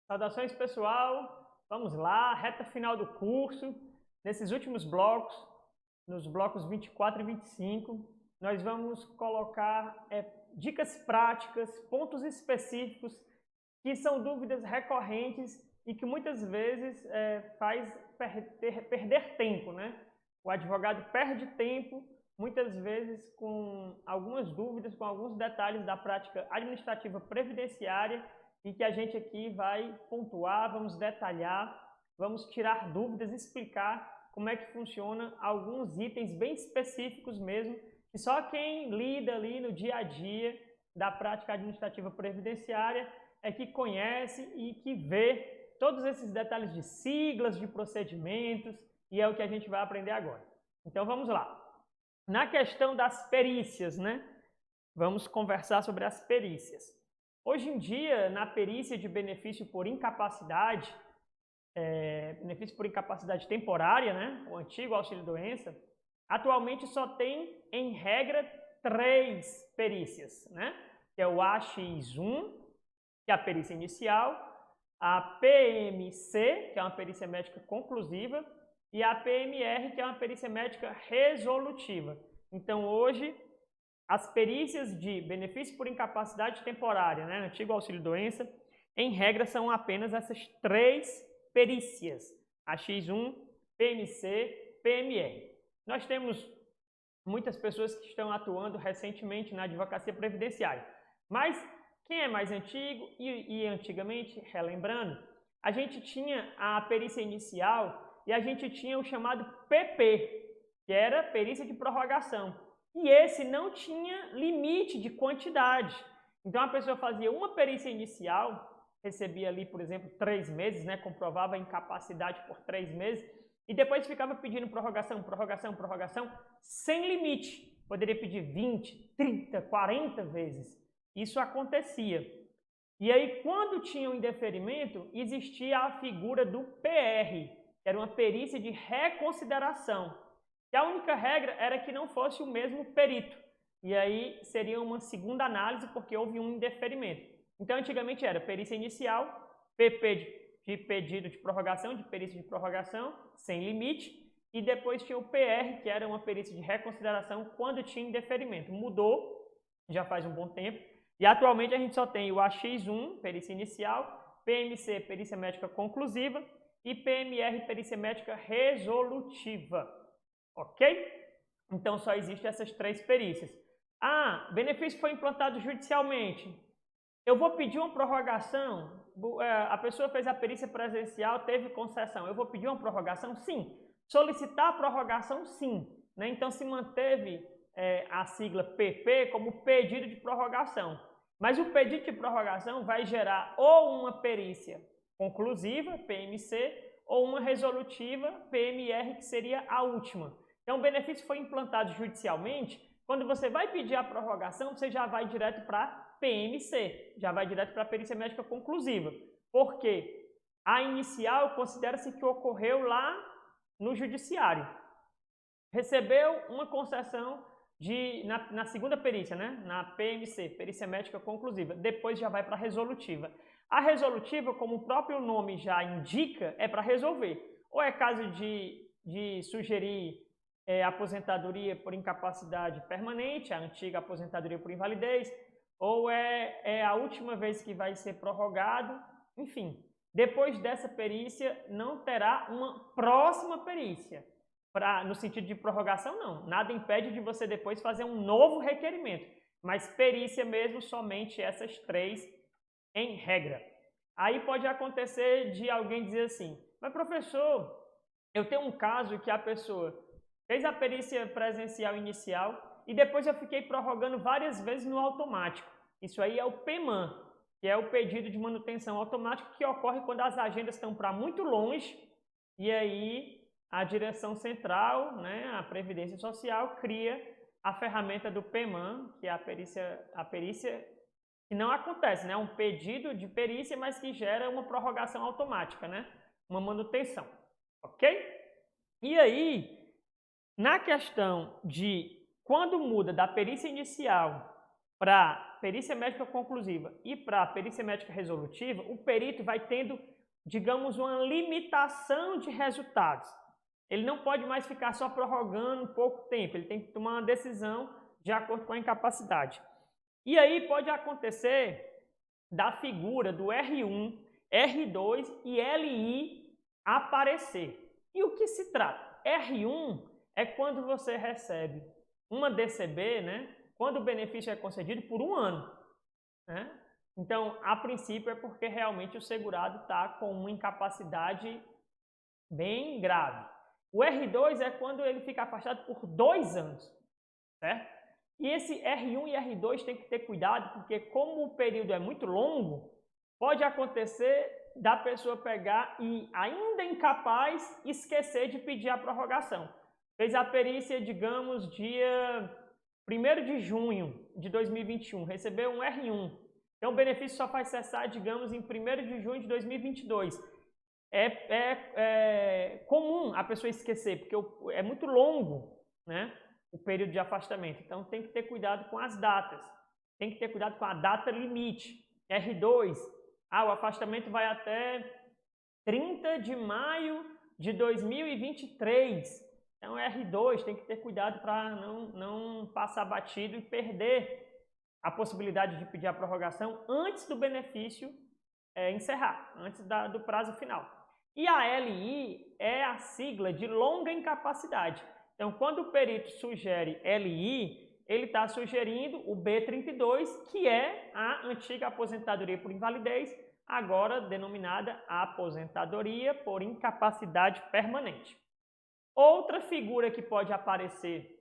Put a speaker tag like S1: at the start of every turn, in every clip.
S1: Saudações, pessoal! Vamos lá, reta final do curso. Nesses últimos blocos, nos blocos 24 e 25, nós vamos colocar dicas práticas, pontos específicos, que são dúvidas recorrentes e que muitas vezes faz perder tempo, né? O advogado perde tempo, muitas vezes com algumas dúvidas, com alguns detalhes da prática administrativa previdenciária, e que a gente aqui vai pontuar, vamos detalhar, vamos tirar dúvidas, explicar como é que funciona alguns itens bem específicos mesmo, que só quem lida ali no dia a dia da prática administrativa previdenciária é que conhece e que vê todos esses detalhes de siglas, de procedimentos, e é o que a gente vai aprender agora. Então vamos lá. Na questão das perícias, né? Vamos conversar sobre as perícias. Hoje em dia, na perícia de benefício por incapacidade, benefício por incapacidade temporária, né, o antigo auxílio-doença, atualmente só tem, em regra, 3 perícias, né, que é o AX1, que é a perícia inicial, a PMC, que é uma perícia médica conclusiva, e a PMR, que é uma perícia médica resolutiva. Então, hoje, as perícias de benefício por incapacidade temporária, né, antigo auxílio-doença, em regra são apenas essas 3 perícias, a X1, PMC, PMR. Nós temos muitas pessoas que estão atuando recentemente na advocacia previdenciária, mas quem é mais antigo e antigamente, relembrando, a gente tinha a perícia inicial e a gente tinha o chamado PP, que era perícia de prorrogação. E esse não tinha limite de quantidade. Então a pessoa fazia uma perícia inicial, recebia ali, por exemplo, 3 meses, né, comprovava a incapacidade por 3 meses, e depois ficava pedindo prorrogação, prorrogação, prorrogação, sem limite. Poderia pedir 20, 30, 40 vezes. Isso acontecia. E aí, quando tinha um indeferimento, existia a figura do PR, que era uma perícia de reconsideração. E a única regra era que não fosse o mesmo perito. E aí seria uma segunda análise porque houve um indeferimento. Então, antigamente era perícia inicial, PP de pedido de prorrogação, de perícia de prorrogação, sem limite, e depois tinha o PR, que era uma perícia de reconsideração quando tinha indeferimento. Mudou, já faz um bom tempo, e atualmente a gente só tem o AX1, perícia inicial, PMC, perícia médica conclusiva, e PMR, perícia médica resolutiva. Ok? Então só existem essas 3 perícias. Ah, benefício foi implantado judicialmente. Eu vou pedir uma prorrogação. A pessoa fez a perícia presencial, teve concessão. Eu vou pedir uma prorrogação? Sim. Solicitar a prorrogação? Sim. Né? Então se manteve a sigla PP como pedido de prorrogação. Mas o pedido de prorrogação vai gerar ou uma perícia conclusiva, PMC, ou uma resolutiva, PMR, que seria a última. Então, o benefício foi implantado judicialmente. Quando você vai pedir a prorrogação, você já vai direto para PMC, já vai direto para a perícia médica conclusiva. Por quê? A inicial considera-se que ocorreu lá no judiciário. Recebeu uma concessão na segunda perícia, né? Na PMC, perícia médica conclusiva. Depois já vai para a resolutiva. A resolutiva, como o próprio nome já indica, é para resolver. Ou é caso de sugerir aposentadoria por incapacidade permanente, a antiga aposentadoria por invalidez, ou é a última vez que vai ser prorrogado, enfim. Depois dessa perícia, não terá uma próxima perícia. No sentido de prorrogação, não. Nada impede de você depois fazer um novo requerimento, mas perícia mesmo, somente essas 3 em regra. Aí pode acontecer de alguém dizer assim, mas professor, eu tenho um caso que a pessoa fez a perícia presencial inicial e depois eu fiquei prorrogando várias vezes no automático. Isso aí é o PMAN, que é o pedido de manutenção automática, que ocorre quando as agendas estão para muito longe e aí a direção central, né, a Previdência Social, cria a ferramenta do PMAN, que é a perícia que não acontece, né, um pedido de perícia, mas que gera uma prorrogação automática, né, uma manutenção, ok? E aí, na questão de Quando muda da perícia inicial para perícia médica conclusiva e para perícia médica resolutiva, o perito vai tendo, digamos, uma limitação de resultados. Ele não pode mais ficar só prorrogando um pouco tempo, ele tem que tomar uma decisão de acordo com a incapacidade. E aí pode acontecer da figura do R1, R2 e LI aparecer. E o que se trata? R1 é quando você recebe uma DCB, né, quando o benefício é concedido por 1 ano. Né? Então, a princípio é porque realmente o segurado está com uma incapacidade bem grave. O R2 é quando ele fica afastado por 2 anos, certo? E esse R1 e R2 tem que ter cuidado, porque como o período é muito longo, pode acontecer da pessoa pegar e, ainda incapaz, esquecer de pedir a prorrogação. Fez a perícia, digamos, dia 1º de junho de 2021, recebeu um R1. Então o benefício só vai cessar, digamos, em 1º de junho de 2022. É comum a pessoa esquecer, porque é muito longo, né, o período de afastamento. Então tem que ter cuidado com as datas. Tem que ter cuidado com a data limite. R2, o afastamento vai até 30 de maio de 2023. Então R2 tem que ter cuidado para não passar batido e perder a possibilidade de pedir a prorrogação antes do benefício encerrar, antes do prazo final. E a LI é a sigla de longa incapacidade. Então, quando o perito sugere LI, ele está sugerindo o B32, que é a antiga aposentadoria por invalidez, agora denominada aposentadoria por incapacidade permanente. Outra figura que pode aparecer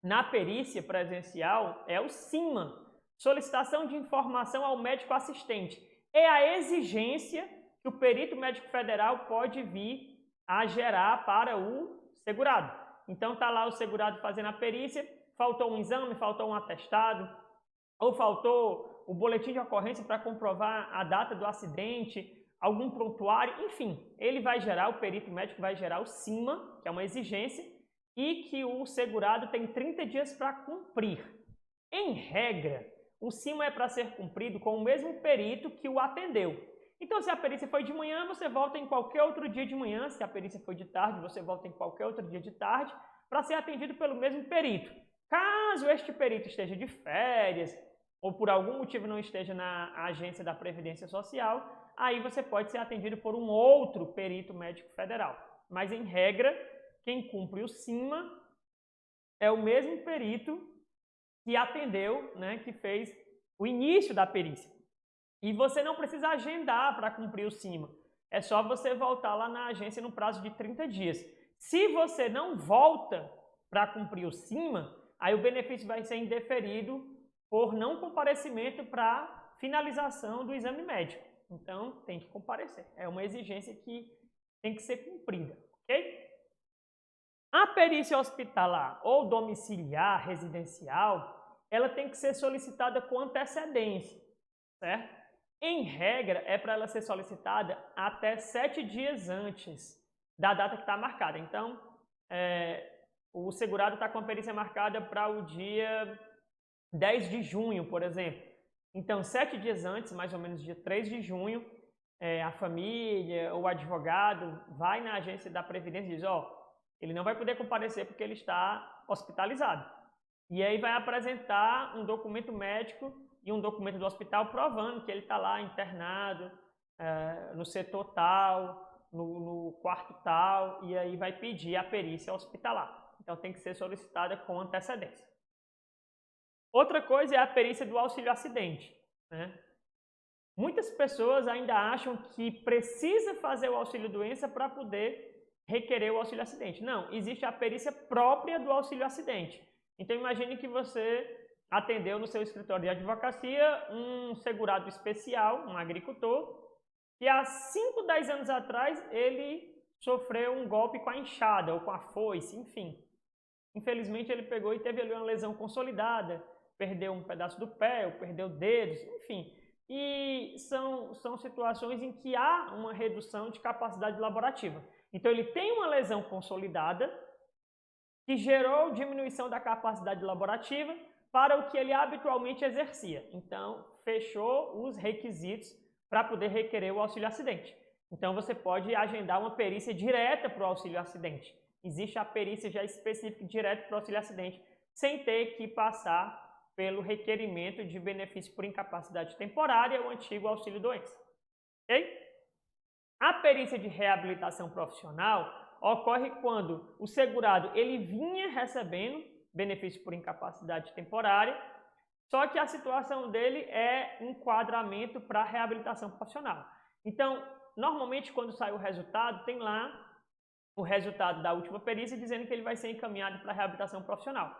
S1: na perícia presencial é o SINMA, solicitação de informação ao médico assistente. É a exigência que o perito médico federal pode vir a gerar para o segurado. Então está lá o segurado fazendo a perícia, faltou um exame, faltou um atestado, ou faltou o boletim de ocorrência para comprovar a data do acidente, algum prontuário, enfim, ele vai gerar, o perito médico vai gerar o SINMA, que é uma exigência, e que o segurado tem 30 dias para cumprir. Em regra, o SINMA é para ser cumprido com o mesmo perito que o atendeu. Então, se a perícia foi de manhã, você volta em qualquer outro dia de manhã. Se a perícia foi de tarde, você volta em qualquer outro dia de tarde para ser atendido pelo mesmo perito. Caso este perito esteja de férias ou por algum motivo não esteja na agência da Previdência Social, aí você pode ser atendido por um outro perito médico federal. Mas, em regra, quem cumpre o SINMA é o mesmo perito que atendeu, né, que fez o início da perícia. E você não precisa agendar para cumprir o SINMA. É só você voltar lá na agência no prazo de 30 dias. Se você não volta para cumprir o SINMA, aí o benefício vai ser indeferido por não comparecimento para finalização do exame médico. Então, tem que comparecer. É uma exigência que tem que ser cumprida, ok? A perícia hospitalar ou domiciliar, residencial, ela tem que ser solicitada com antecedência, certo? Em regra, é para ela ser solicitada até 7 dias antes da data que está marcada. Então, o segurado está com a perícia marcada para o dia 10 de junho, por exemplo. Então, 7 dias antes, mais ou menos dia 3 de junho, a família ou o advogado vai na agência da Previdência e diz, ele não vai poder comparecer porque ele está hospitalizado. E aí vai apresentar um documento médico e um documento do hospital provando que ele está lá internado, no setor tal, no quarto tal, e aí vai pedir a perícia hospitalar. Então tem que ser solicitada com antecedência. Outra coisa é a perícia do auxílio acidente, né? Muitas pessoas ainda acham que precisa fazer o auxílio doença para poder requerer o auxílio acidente. Não, existe a perícia própria do auxílio acidente. Então imagine que você atendeu no seu escritório de advocacia um segurado especial, um agricultor, que há 5, 10 anos atrás ele sofreu um golpe com a enxada ou com a foice, enfim. Infelizmente ele pegou e teve ali uma lesão consolidada, perdeu um pedaço do pé, ou perdeu dedos, enfim. E são situações em que há uma redução de capacidade laborativa. Então ele tem uma lesão consolidada, que gerou diminuição da capacidade laborativa para o que ele habitualmente exercia. Então, fechou os requisitos para poder requerer o auxílio-acidente. Então, você pode agendar uma perícia direta para o auxílio-acidente. Existe a perícia já específica direta para o auxílio-acidente, sem ter que passar pelo requerimento de benefício por incapacidade temporária, o antigo auxílio-doença. Ok? A perícia de reabilitação profissional ocorre quando o segurado ele vinha recebendo benefício por incapacidade temporária, só que a situação dele é enquadramento para reabilitação profissional. Então, normalmente quando sai o resultado, tem lá o resultado da última perícia dizendo que ele vai ser encaminhado para reabilitação profissional.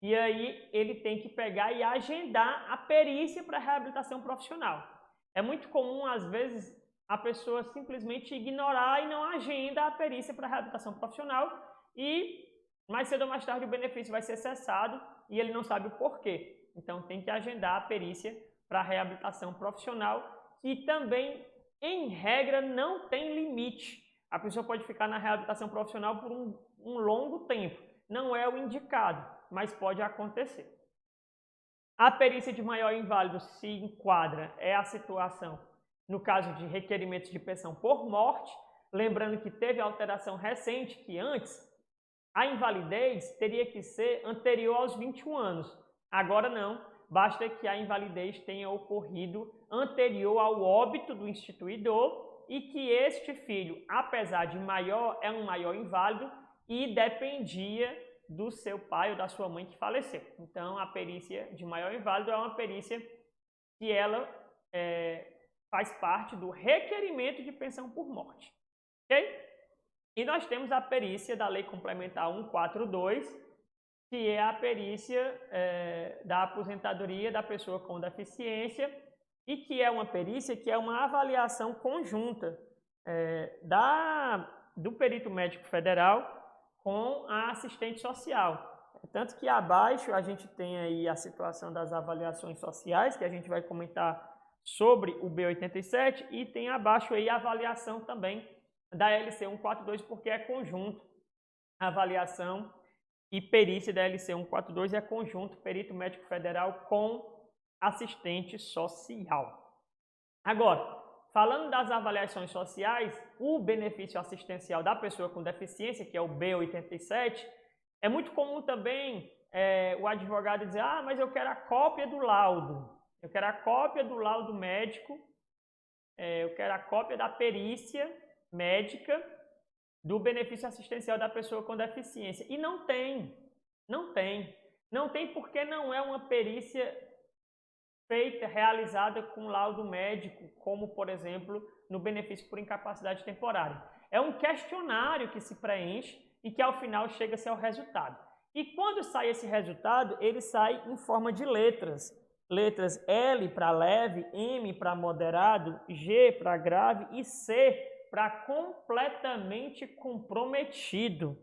S1: E aí ele tem que pegar e agendar a perícia para reabilitação profissional. É muito comum, às vezes, a pessoa simplesmente ignorar e não agenda a perícia para reabilitação profissional e mais cedo ou mais tarde o benefício vai ser cessado e ele não sabe o porquê. Então tem que agendar a perícia para reabilitação profissional, que também, em regra, não tem limite. A pessoa pode ficar na reabilitação profissional por um longo tempo. Não é o indicado, mas pode acontecer. A perícia de maior inválido se enquadra, é a situação no caso de requerimentos de pensão por morte, lembrando que teve alteração recente, que antes a invalidez teria que ser anterior aos 21 anos. Agora não, basta que a invalidez tenha ocorrido anterior ao óbito do instituidor e que este filho, apesar de maior, é um maior inválido e dependia do seu pai ou da sua mãe que faleceu. Então, a perícia de maior inválido é uma perícia que ela faz parte do requerimento de pensão por morte. Ok? E nós temos a perícia da Lei Complementar 142, que é a perícia da aposentadoria da pessoa com deficiência e que é uma perícia que é uma avaliação conjunta do perito médico federal com a assistente social. Tanto que abaixo a gente tem aí a situação das avaliações sociais, que a gente vai comentar sobre o B87, e tem abaixo aí a avaliação também da LC 142, porque é conjunto. A avaliação e perícia da LC 142 é conjunto, perito médico federal com assistente social. Agora, falando das avaliações sociais, o benefício assistencial da pessoa com deficiência, que é o B87, é muito comum também o advogado dizer: ah, mas eu quero a cópia do laudo, eu quero a cópia do laudo médico, eu quero a cópia da perícia médica do benefício assistencial da pessoa com deficiência. E não tem porque não é uma perícia realizada com laudo médico, como, por exemplo, no benefício por incapacidade temporária. É um questionário que se preenche e que, ao final, chega-se ao resultado. E quando sai esse resultado, ele sai em forma de letras. Letras L para leve, M para moderado, G para grave e C para completamente comprometido.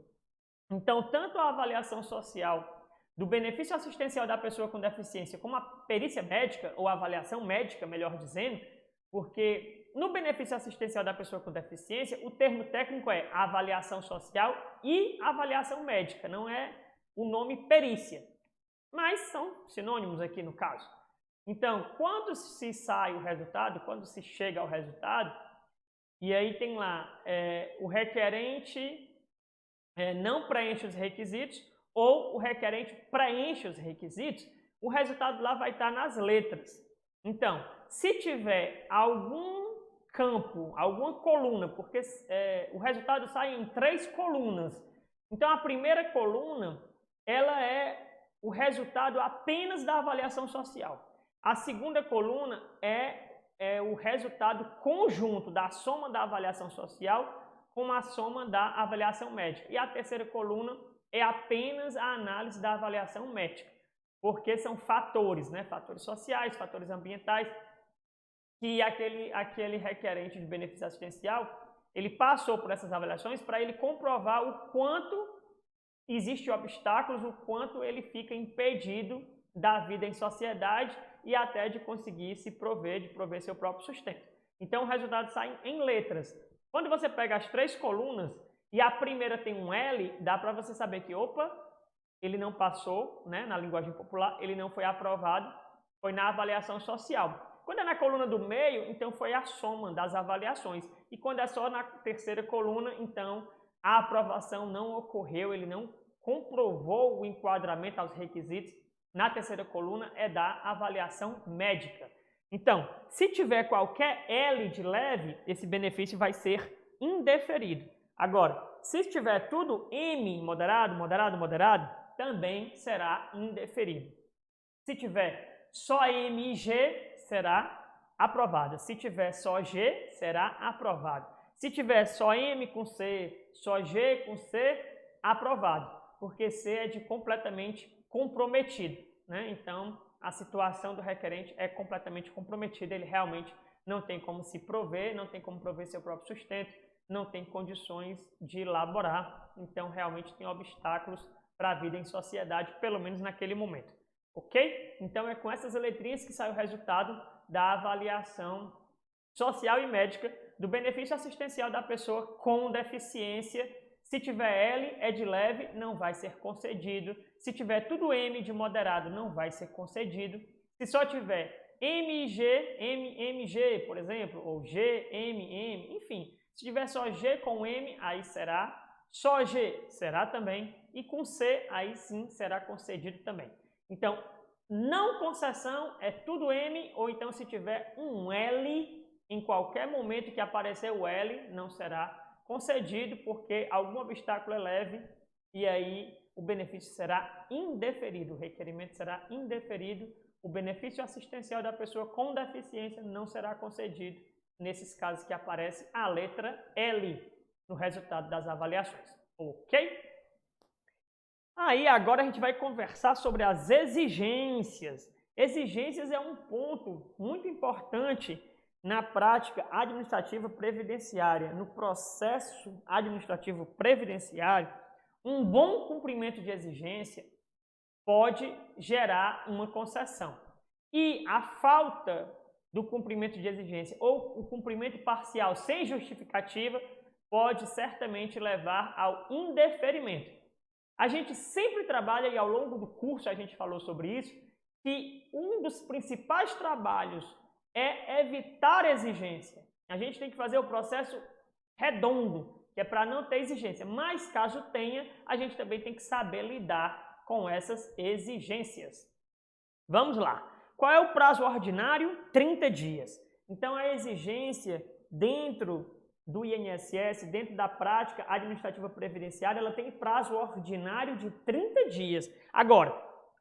S1: Então, tanto a avaliação social do benefício assistencial da pessoa com deficiência, como a perícia médica, ou avaliação médica, melhor dizendo, porque no benefício assistencial da pessoa com deficiência, o termo técnico é avaliação social e avaliação médica, não é o nome perícia, mas são sinônimos aqui no caso. Então, quando se sai o resultado, quando se chega ao resultado, e aí tem lá o requerente não preenche os requisitos, ou o requerente preenche os requisitos, o resultado lá vai estar nas letras. Então, se tiver algum campo, alguma coluna, porque o resultado sai em 3 colunas. Então, a primeira coluna, ela é o resultado apenas da avaliação social. A segunda coluna é o resultado conjunto da soma da avaliação social com a soma da avaliação médica. E a terceira coluna é apenas a análise da avaliação médica, porque são fatores, né? Fatores sociais, fatores ambientais, que aquele requerente de benefício assistencial, ele passou por essas avaliações para ele comprovar o quanto existem obstáculos, o quanto ele fica impedido da vida em sociedade e até de conseguir se prover, de prover seu próprio sustento. Então, o resultado sai em letras. Quando você pega as 3 colunas e a primeira tem um L, dá para você saber que, opa, ele não passou, né, na linguagem popular, ele não foi aprovado, foi na avaliação social. Quando é na coluna do meio, então foi a soma das avaliações. E quando é só na terceira coluna, então a aprovação não ocorreu, ele não comprovou o enquadramento aos requisitos. Na terceira coluna é da avaliação médica. Então, se tiver qualquer L de leve, esse benefício vai ser indeferido. Agora, se tiver tudo M moderado, moderado, moderado, também será indeferido. Se tiver só M e G, será aprovado. Se tiver só G, será aprovado. Se tiver só M com C, só G com C, aprovado. Porque C é de completamente comprometido, né? Então, a situação do requerente é completamente comprometida. Ele realmente não tem como se prover, não tem como prover seu próprio sustento, não tem condições de elaborar. Então, realmente tem obstáculos para a vida em sociedade, pelo menos naquele momento. Ok? Então, é com essas letrinhas que sai o resultado da avaliação social e médica do benefício assistencial da pessoa com deficiência. Se tiver L, é de leve, não vai ser concedido. Se tiver tudo M de moderado, não vai ser concedido. Se só tiver M e G, MG, por exemplo, ou G, M, enfim. Se tiver só G com M, aí será. Só G será também. E com C, aí sim será concedido também. Então, não concessão é tudo M, ou então se tiver um L, em qualquer momento que aparecer o L, não será concedido, porque algum obstáculo é leve, e aí o benefício será indeferido, o requerimento será indeferido, o benefício assistencial da pessoa com deficiência não será concedido, nesses casos que aparece a letra L no resultado das avaliações. Ok? Aí agora a gente vai conversar sobre as exigências. Exigências é um ponto muito importante na prática administrativa previdenciária. No processo administrativo previdenciário, um bom cumprimento de exigência pode gerar uma concessão. E a falta do cumprimento de exigência ou o cumprimento parcial sem justificativa pode certamente levar ao indeferimento. A gente sempre trabalha, e ao longo do curso a gente falou sobre isso, que um dos principais trabalhos é evitar exigência. A gente tem que fazer o processo redondo, que é para não ter exigência. Mas caso tenha, a gente também tem que saber lidar com essas exigências. Vamos lá. Qual é o prazo ordinário? 30 dias. Então a exigência dentro do INSS, dentro da prática administrativa previdenciária, ela tem prazo ordinário de 30 dias. Agora,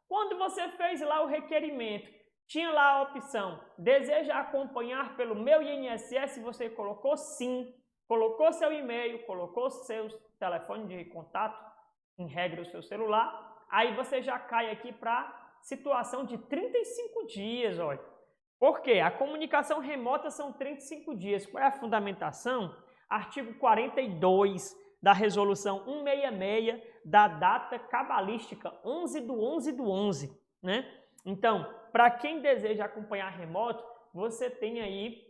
S1: quando você fez lá o requerimento, tinha lá a opção, deseja acompanhar pelo meu INSS, você colocou sim, colocou seu e-mail, colocou seu telefone de contato, em regra o seu celular, aí você já cai aqui para a situação de 35 dias, olha. Por quê? A comunicação remota são 35 dias. Qual é a fundamentação? Artigo 42 da Resolução 166 da data cabalística 11/11/11, né? Então, para quem deseja acompanhar remoto, você tem aí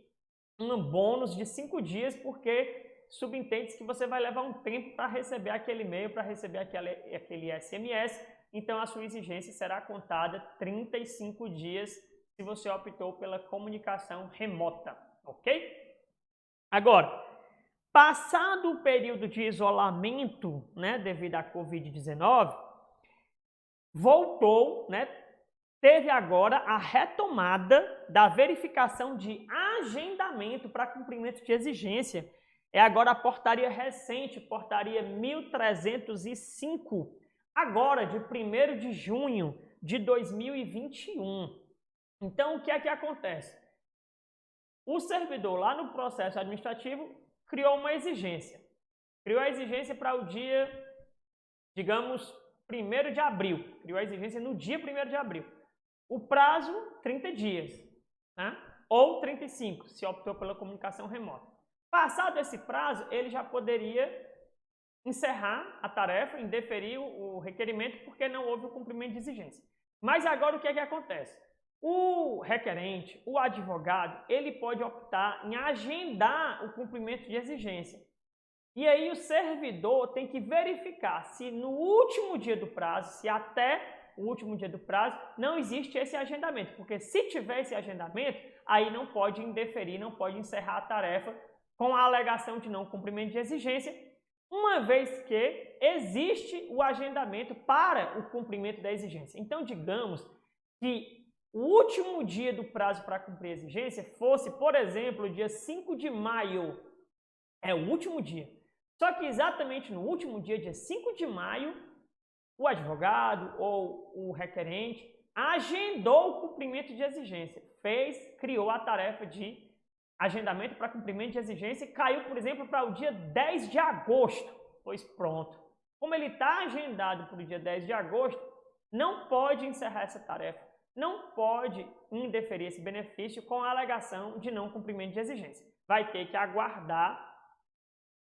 S1: um bônus de 5 dias, porque subentende-se que você vai levar um tempo para receber aquele e-mail, para receber aquele SMS. Então, a sua exigência será contada 35 dias se você optou pela comunicação remota, ok? Agora, passado o período de isolamento, né, devido à Covid-19, voltou, né, teve agora a retomada da verificação de agendamento para cumprimento de exigência. É agora a portaria recente, portaria 1305, agora de 1º de junho de 2021. Então, o que é que acontece? O servidor, lá no processo administrativo, criou uma exigência. Criou a exigência para o dia, digamos, 1º de abril. Criou a exigência no dia 1º de abril. O prazo, 30 dias, né? Ou 35, se optou pela comunicação remota. Passado esse prazo, ele já poderia encerrar a tarefa, indeferir o requerimento, porque não houve o cumprimento de exigência. Mas agora o que é que acontece? O requerente, o advogado, ele pode optar em agendar o cumprimento de exigência. E aí o servidor tem que verificar se no último dia do prazo, se até o último dia do prazo, não existe esse agendamento. Porque se tiver esse agendamento, aí não pode indeferir, não pode encerrar a tarefa com a alegação de não cumprimento de exigência, uma vez que existe o agendamento para o cumprimento da exigência. Então, digamos que o último dia do prazo para cumprir a exigência fosse, por exemplo, dia 5 de maio. É o último dia. Só que exatamente no último dia, dia 5 de maio, o advogado ou o requerente agendou o cumprimento de exigência. Criou a tarefa de agendamento para cumprimento de exigência e caiu, por exemplo, para o dia 10 de agosto. Pois pronto. Como ele está agendado para o dia 10 de agosto, não pode encerrar essa tarefa. Não pode indeferir esse benefício com a alegação de não cumprimento de exigência. Vai ter que aguardar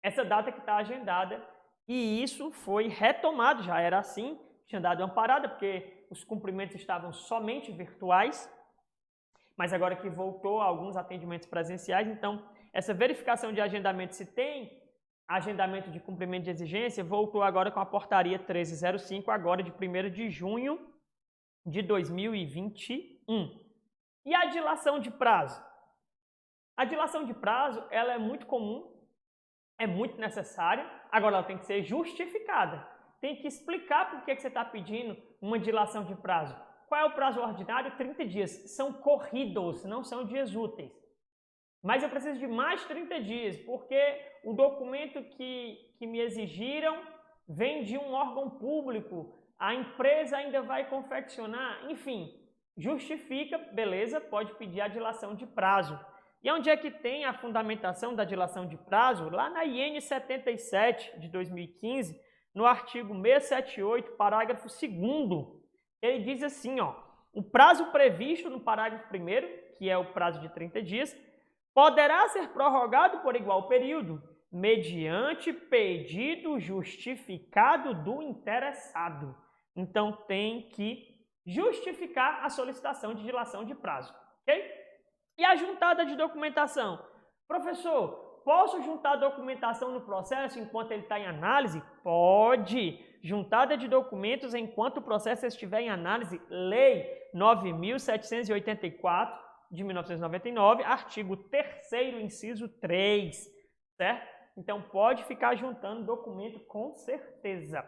S1: essa data que está agendada e isso foi retomado, já era assim, tinha dado uma parada porque os cumprimentos estavam somente virtuais, mas agora que voltou a alguns atendimentos presenciais, então essa verificação de agendamento, se tem agendamento de cumprimento de exigência, voltou agora com a portaria 1305, agora de 1º de junho de 2021. E a dilação de prazo? A dilação de prazo, ela é muito comum, é muito necessária, agora ela tem que ser justificada. Tem que explicar por que você está pedindo uma dilação de prazo. Qual é o prazo ordinário? 30 dias. São corridos, não são dias úteis. Mas eu preciso de mais 30 dias, porque o documento que me exigiram vem de um órgão público, a empresa ainda vai confeccionar, enfim, justifica, beleza, pode pedir a dilação de prazo. E onde é que tem a fundamentação da dilação de prazo? Lá na IN 77 de 2015, no artigo 678, parágrafo 2º, ele diz assim, ó, o prazo previsto no parágrafo 1º, que é o prazo de 30 dias, poderá ser prorrogado por igual período, mediante pedido justificado do interessado. Então, tem que justificar a solicitação de dilação de prazo, ok? E a juntada de documentação? Professor, posso juntar documentação no processo enquanto ele está em análise? Pode! Juntada de documentos enquanto o processo estiver em análise, Lei 9.784 de 1999, artigo 3º, inciso 3, certo? Então, pode ficar juntando documento com certeza.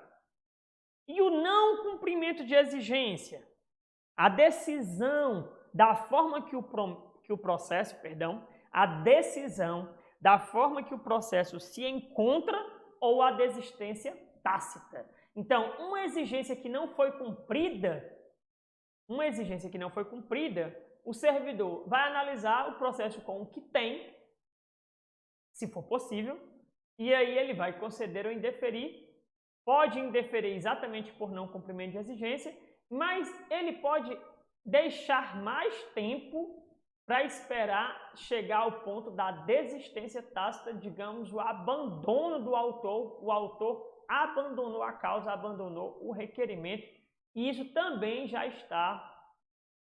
S1: E o não cumprimento de exigência? A decisão da forma que o processo se encontra ou a desistência tácita. Então, uma exigência que não foi cumprida, o servidor vai analisar o processo com o que tem, se for possível, e aí ele vai conceder ou indeferir. Pode indeferir exatamente por não cumprimento de exigência, mas ele pode deixar mais tempo para esperar chegar ao ponto da desistência tácita, digamos, o abandono do autor. O autor abandonou a causa, abandonou o requerimento, e isso também já está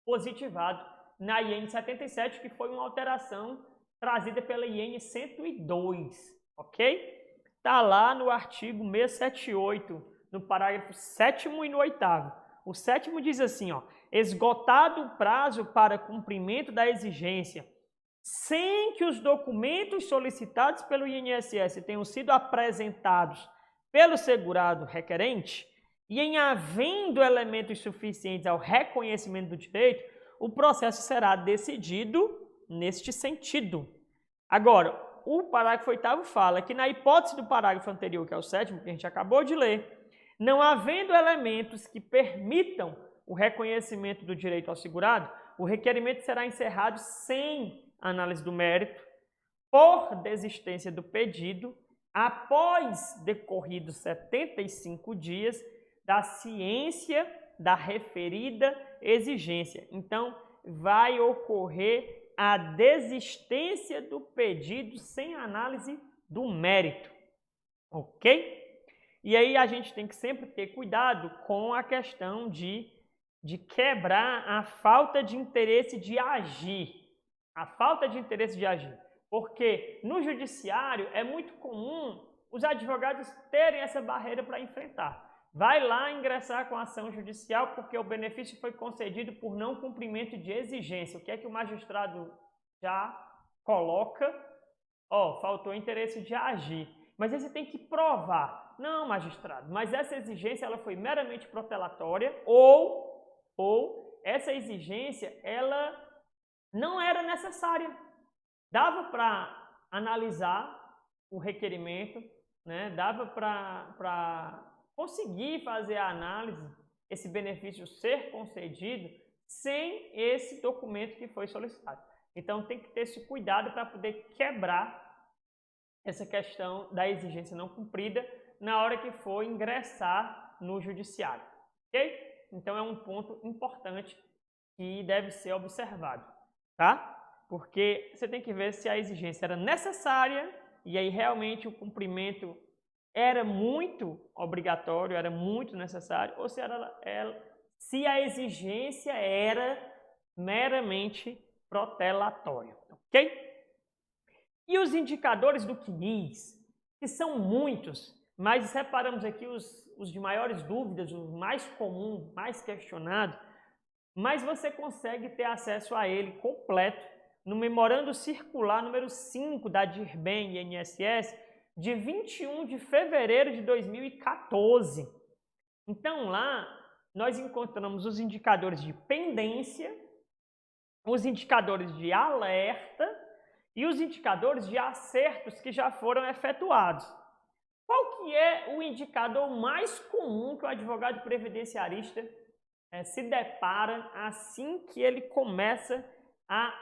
S1: positivado na IN 77, que foi uma alteração trazida pela IN 102, ok? Está lá no artigo 678, no parágrafo 7º e no 8º. O 7º diz assim, ó, esgotado o prazo para cumprimento da exigência, sem que os documentos solicitados pelo INSS tenham sido apresentados pelo segurado requerente e em havendo elementos suficientes ao reconhecimento do direito, o processo será decidido neste sentido. Agora, o parágrafo 8º fala que na hipótese do parágrafo anterior, que é o 7º, que a gente acabou de ler, não havendo elementos que permitam o reconhecimento do direito ao segurado, o requerimento será encerrado sem análise do mérito, por desistência do pedido, após decorridos 75 dias da ciência da referida exigência. Então, vai ocorrer a desistência do pedido sem análise do mérito, ok? E aí a gente tem que sempre ter cuidado com a questão de quebrar a falta de interesse de agir. A falta de interesse de agir. Porque no judiciário é muito comum os advogados terem essa barreira para enfrentar. Vai lá ingressar com ação judicial porque o benefício foi concedido por não cumprimento de exigência. O que é que o magistrado já coloca? Faltou interesse de agir. Mas aí você tem que provar. Não, magistrado, mas essa exigência ela foi meramente protelatória ou essa exigência ela não era necessária. Dava para analisar o requerimento, né? Dava para conseguir fazer a análise, esse benefício ser concedido sem esse documento que foi solicitado. Então tem que ter esse cuidado para poder quebrar essa questão da exigência não cumprida na hora que for ingressar no judiciário, ok? Então é um ponto importante que deve ser observado, tá? Porque você tem que ver se a exigência era necessária e aí realmente o cumprimento era muito obrigatório, era muito necessário, ou se a exigência era meramente protelatória, ok? E os indicadores do CNIS, que são muitos, mas separamos aqui os de maiores dúvidas, os mais comuns, mais questionados, mas você consegue ter acesso a ele completo no Memorando Circular número 5 da DIRBEM e INSS, de 21 de fevereiro de 2014. Então lá nós encontramos os indicadores de pendência, os indicadores de alerta e os indicadores de acertos que já foram efetuados. Qual que é o indicador mais comum que o advogado previdenciarista se depara assim que ele começa a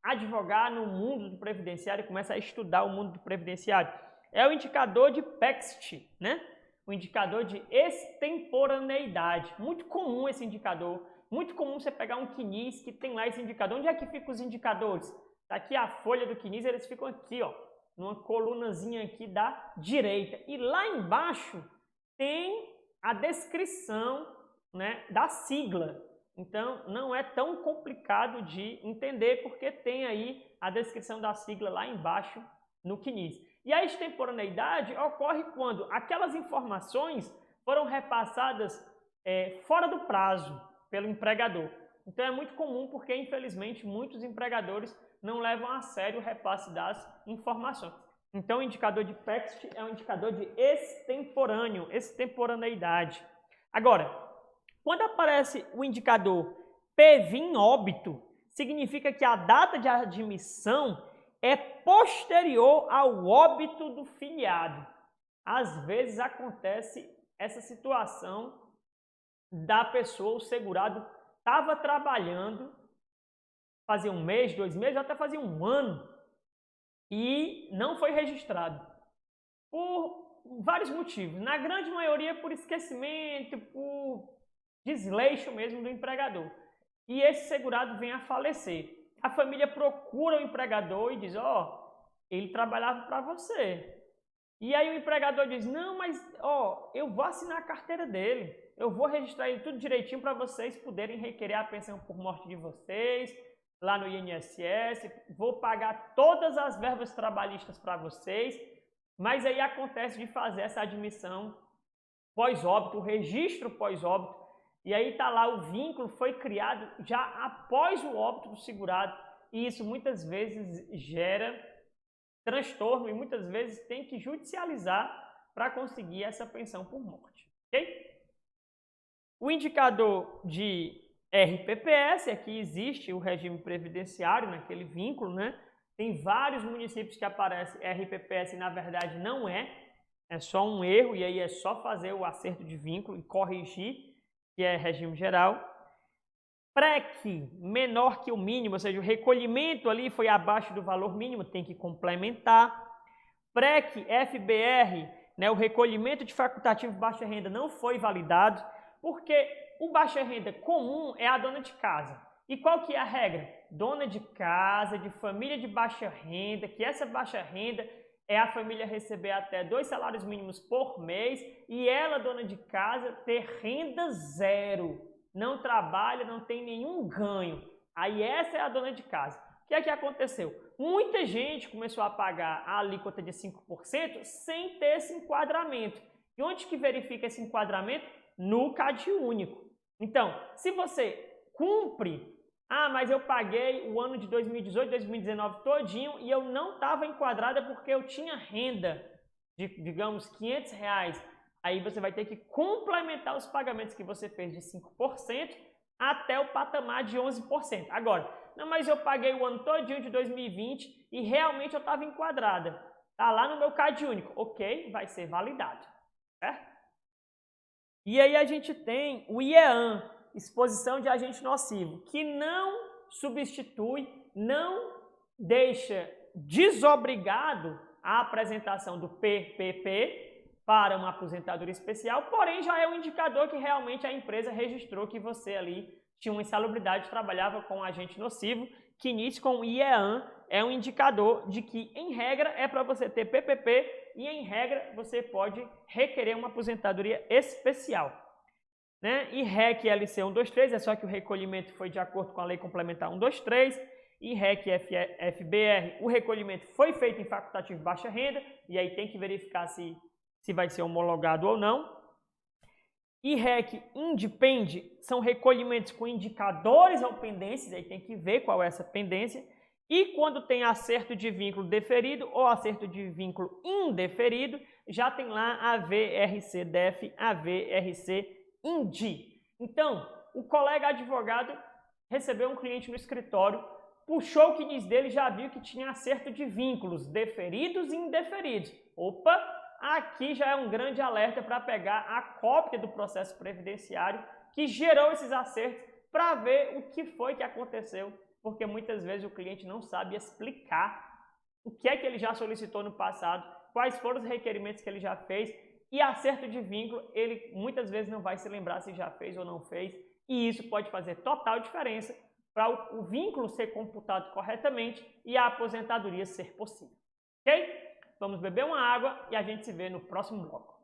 S1: advogar no mundo do previdenciário, começa a estudar o mundo do previdenciário? É o indicador de PEXT, né? O indicador de extemporaneidade. Muito comum esse indicador. Muito comum você pegar um CNIS que tem lá esse indicador. Onde é que ficam os indicadores? Tá aqui a folha do CNIS, eles ficam aqui, ó, numa colunazinha aqui da direita. E lá embaixo tem a descrição, né, da sigla. Então, não é tão complicado de entender, porque tem aí a descrição da sigla lá embaixo no CNIS. E a extemporaneidade ocorre quando aquelas informações foram repassadas fora do prazo pelo empregador. Então é muito comum porque, infelizmente, muitos empregadores não levam a sério o repasse das informações. Então o indicador de PEXT é um indicador de extemporaneidade. Agora, quando aparece o indicador PVIN óbito, significa que a data de admissão é posterior ao óbito do filiado. Às vezes acontece essa situação da pessoa, o segurado estava trabalhando, fazia 1 mês, 2 meses, até fazia 1 ano, e não foi registrado. Por vários motivos. Na grande maioria por esquecimento, por desleixo mesmo do empregador. E esse segurado vem a falecer. A família procura o empregador e diz, ele trabalhava para você. E aí o empregador diz, não, mas eu vou assinar a carteira dele. Eu vou registrar ele tudo direitinho para vocês poderem requerer a pensão por morte de vocês, lá no INSS. Vou pagar todas as verbas trabalhistas para vocês. Mas aí acontece de fazer essa admissão pós-óbito, o registro pós-óbito. E aí está lá, o vínculo foi criado já após o óbito do segurado, e isso muitas vezes gera transtorno e muitas vezes tem que judicializar para conseguir essa pensão por morte, ok? O indicador de RPPS, aqui existe o regime previdenciário naquele vínculo, né? Tem vários municípios que aparece RPPS e na verdade não é só um erro, e aí é só fazer o acerto de vínculo e corrigir, que é regime geral. PREC menor que o mínimo, ou seja, o recolhimento ali foi abaixo do valor mínimo, tem que complementar. PREC FBR, né, o recolhimento de facultativo baixa renda não foi validado, porque o baixa renda comum é a dona de casa. E qual que é a regra? Dona de casa, de família de baixa renda, que essa baixa renda é a família receber até 2 salários mínimos por mês e ela, dona de casa, ter renda zero. Não trabalha, não tem nenhum ganho. Aí essa é a dona de casa. O que é que aconteceu? Muita gente começou a pagar a alíquota de 5% sem ter esse enquadramento. E onde que verifica esse enquadramento? No CadÚnico. Então, se você cumpre, mas eu paguei o ano de 2018, 2019 todinho e eu não estava enquadrada porque eu tinha renda de, digamos, R$500, aí você vai ter que complementar os pagamentos que você fez de 5% até o patamar de 11%. Agora, não, mas eu paguei o ano todinho de 2020 e realmente eu estava enquadrada. Está lá no meu CadÚnico. Ok, vai ser validado. Certo? E aí a gente tem o IEAM, exposição de agente nocivo, que não substitui, não deixa desobrigado a apresentação do PPP para uma aposentadoria especial, porém já é um indicador que realmente a empresa registrou que você ali tinha uma insalubridade, trabalhava com agente nocivo, que inicia com o IEAM, é um indicador de que, em regra, é para você ter PPP e, em regra, você pode requerer uma aposentadoria especial. Né? E REC LC 123, é só que o recolhimento foi de acordo com a Lei Complementar 123, e REC FBR, o recolhimento foi feito em facultativo de baixa renda, e aí tem que verificar se vai ser homologado ou não. E REC Independe são recolhimentos com indicadores ou pendências, aí tem que ver qual é essa pendência. E quando tem acerto de vínculo deferido ou acerto de vínculo indeferido, já tem lá a VRC-DEF, a VRC-INDI. Então, o colega advogado recebeu um cliente no escritório, puxou o que diz dele, já viu que tinha acerto de vínculos deferidos e indeferidos. Opa! Aqui já é um grande alerta para pegar a cópia do processo previdenciário que gerou esses acertos para ver o que foi que aconteceu, porque muitas vezes o cliente não sabe explicar o que é que ele já solicitou no passado, quais foram os requerimentos que ele já fez, e acerto de vínculo ele muitas vezes não vai se lembrar se já fez ou não fez, e isso pode fazer total diferença para o vínculo ser computado corretamente e a aposentadoria ser possível. Ok? Vamos beber uma água e a gente se vê no próximo bloco.